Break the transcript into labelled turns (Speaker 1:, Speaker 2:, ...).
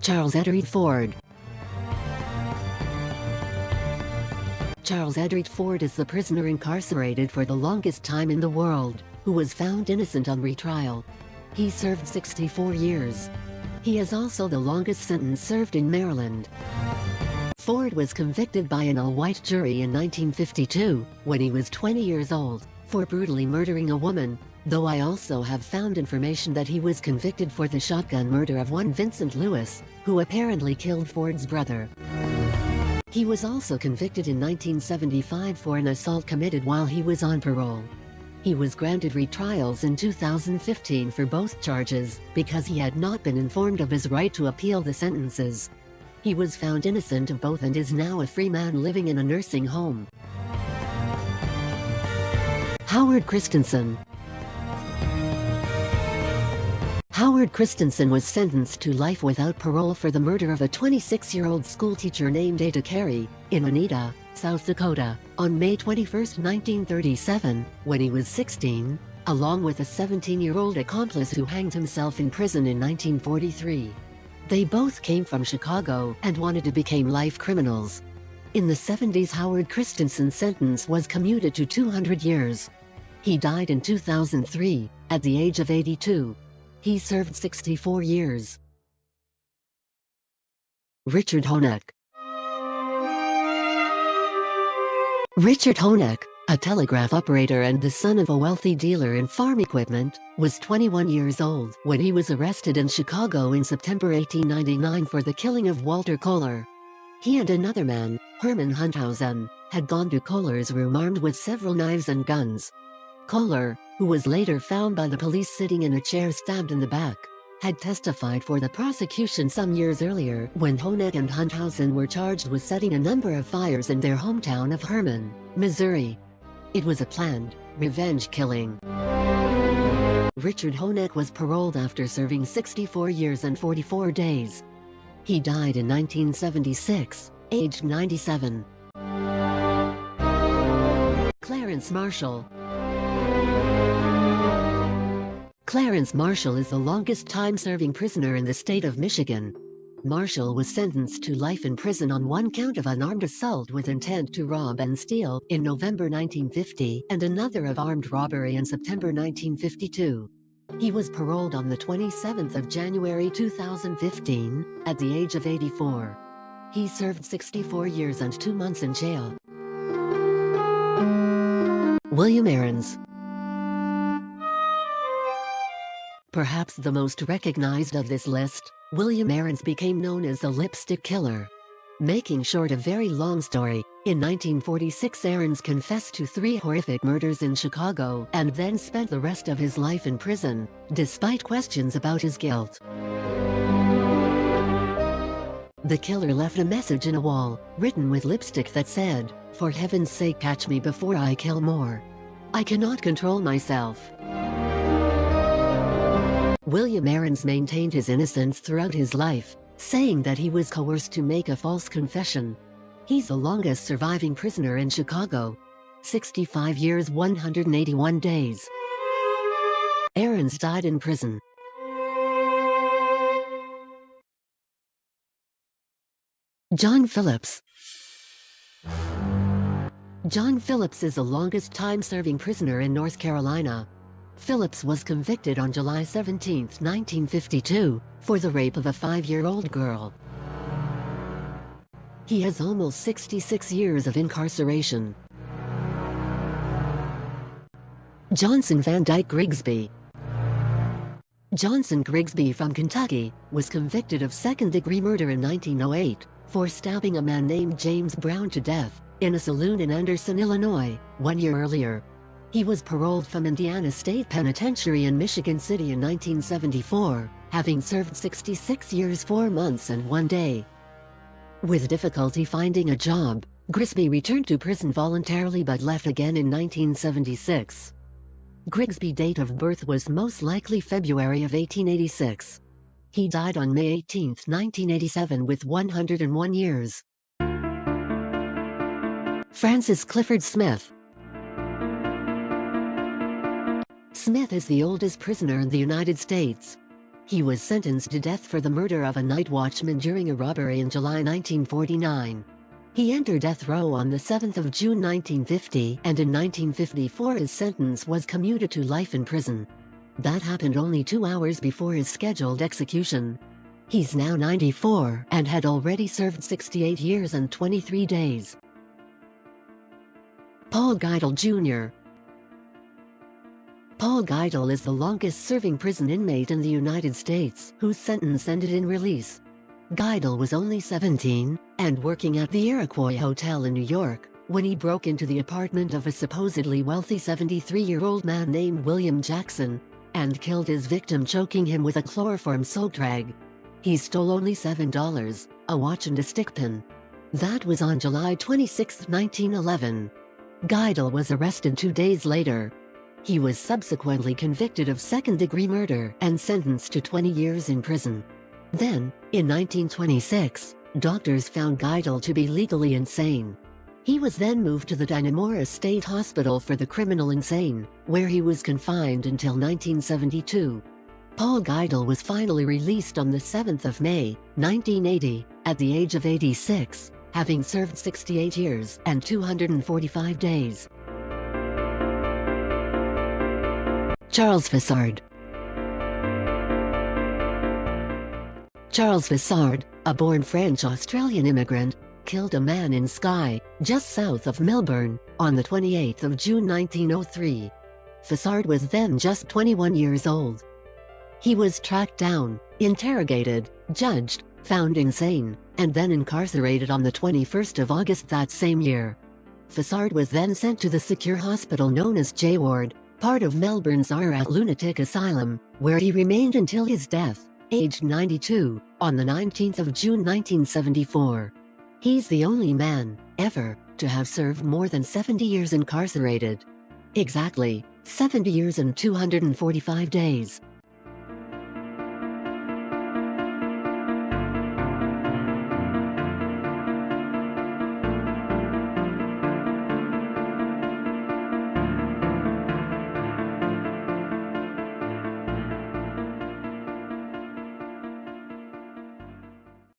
Speaker 1: Charles Edward Ford. Charles Edward Ford is the prisoner incarcerated for the longest time in the world, who was found innocent on retrial. He served 64 years. He is also the longest sentence served in Maryland. Ford was convicted by an all-white jury in 1952, when he was 20 years old, for brutally murdering a woman, though I also have found information that he was convicted for the shotgun murder of one Vincent Lewis, who apparently killed Ford's brother. He was also convicted in 1975 for an assault committed while he was on parole. He was granted retrials in 2015 for both charges, because he had not been informed of his right to appeal the sentences. He was found innocent of both and is now a free man living in a nursing home. Howard Christensen. Howard Christensen was sentenced to life without parole for the murder of a 26-year-old schoolteacher named Ada Carey, in Oneida, South Dakota, on May 21, 1937, when he was 16, along with a 17-year-old accomplice who hanged himself in prison in 1943. They both came from Chicago and wanted to become life criminals. In the 70s, Howard Christensen's sentence was commuted to 200 years. He died in 2003, at the age of 82. He served 64 years. Richard Honeck. Richard Honeck, a telegraph operator and the son of a wealthy dealer in farm equipment, was 21 years old when he was arrested in Chicago in September 1899 for the killing of Walter Kohler. He and another man, Herman Hunthausen, had gone to Kohler's room armed with several knives and guns. Kohler, who was later found by the police sitting in a chair stabbed in the back, had testified for the prosecution some years earlier when Honeck and Hunthausen were charged with setting a number of fires in their hometown of Hermann, Missouri. It was a planned, revenge killing. Richard Honeck was paroled after serving 64 years and 44 days. He died in 1976, aged 97. Clarence Marshall. Clarence Marshall is the longest time-serving prisoner in the state of Michigan. Marshall was sentenced to life in prison on one count of unarmed assault with intent to rob and steal in November 1950 and another of armed robbery in September 1952. He was paroled on the 27th of January 2015, at the age of 84. He served 64 years and 2 months in jail. William Aarons. Perhaps the most recognized of this list, William Aarons became known as the Lipstick Killer. Making short a very long story, in 1946 Aarons confessed to 3 horrific murders in Chicago and then spent the rest of his life in prison, despite questions about his guilt. The killer left a message in a wall, written with lipstick that said, "For heaven's sake catch me before I kill more. I cannot control myself." William Aarons maintained his innocence throughout his life, saying that he was coerced to make a false confession. He's the longest surviving prisoner in Chicago. 65 years 181 days. Aarons died in prison. John Phillips. John Phillips is the longest time-serving prisoner in North Carolina. Phillips was convicted on July 17, 1952, for the rape of a 5-year-old girl. He has almost 66 years of incarceration. Johnson Van Dyke Grigsby. Johnson Grigsby from Kentucky was convicted of second-degree murder in 1908 for stabbing a man named James Brown to death in a saloon in Anderson, Illinois, 1 year earlier. He was paroled from Indiana State Penitentiary in Michigan City in 1974, having served 66 years 4 months and 1 day. With difficulty finding a job, Grigsby returned to prison voluntarily but left again in 1976. Grigsby's date of birth was most likely February of 1886. He died on May 18, 1987 with 101 years. Francis Clifford Smith. Smith is the oldest prisoner in the United States. He was sentenced to death for the murder of a night watchman during a robbery in July 1949. He entered death row on the 7th of June 1950, and in 1954 his sentence was commuted to life in prison. That happened only 2 hours before his scheduled execution. He's now 94 and had already served 68 years and 23 days. Paul Geidel Jr. Paul Geidel is the longest-serving prison inmate in the United States, whose sentence ended in release. Geidel was only 17, and working at the Iroquois Hotel in New York, when he broke into the apartment of a supposedly wealthy 73-year-old man named William Jackson, and killed his victim, choking him with a chloroform-soaked rag. He stole only $7, a watch and a stick pin. That was on July 26, 1911. Geidel was arrested 2 days later. He was subsequently convicted of second-degree murder and sentenced to 20 years in prison. Then, in 1926, doctors found Geidel to be legally insane. He was then moved to the Dannemora State Hospital for the Criminal Insane, where he was confined until 1972. Paul Geidel was finally released on the 7th of May, 1980, at the age of 86, having served 68 years and 245 days. Charles Fessard. Charles Fessard, a born French-Australian immigrant, killed a man in Skye, just south of Melbourne, on the 28th of June 1903. Fessard was then just 21 years old. He was tracked down, interrogated, judged, found insane, and then incarcerated on the 21st of August that same year. Fessard was then sent to the secure hospital known as J Ward, part of Melbourne's Ararat Lunatic Asylum, where he remained until his death, aged 92, on the 19th of June 1974. He's the only man, ever, to have served more than 70 years incarcerated. Exactly, 70 years and 245 days.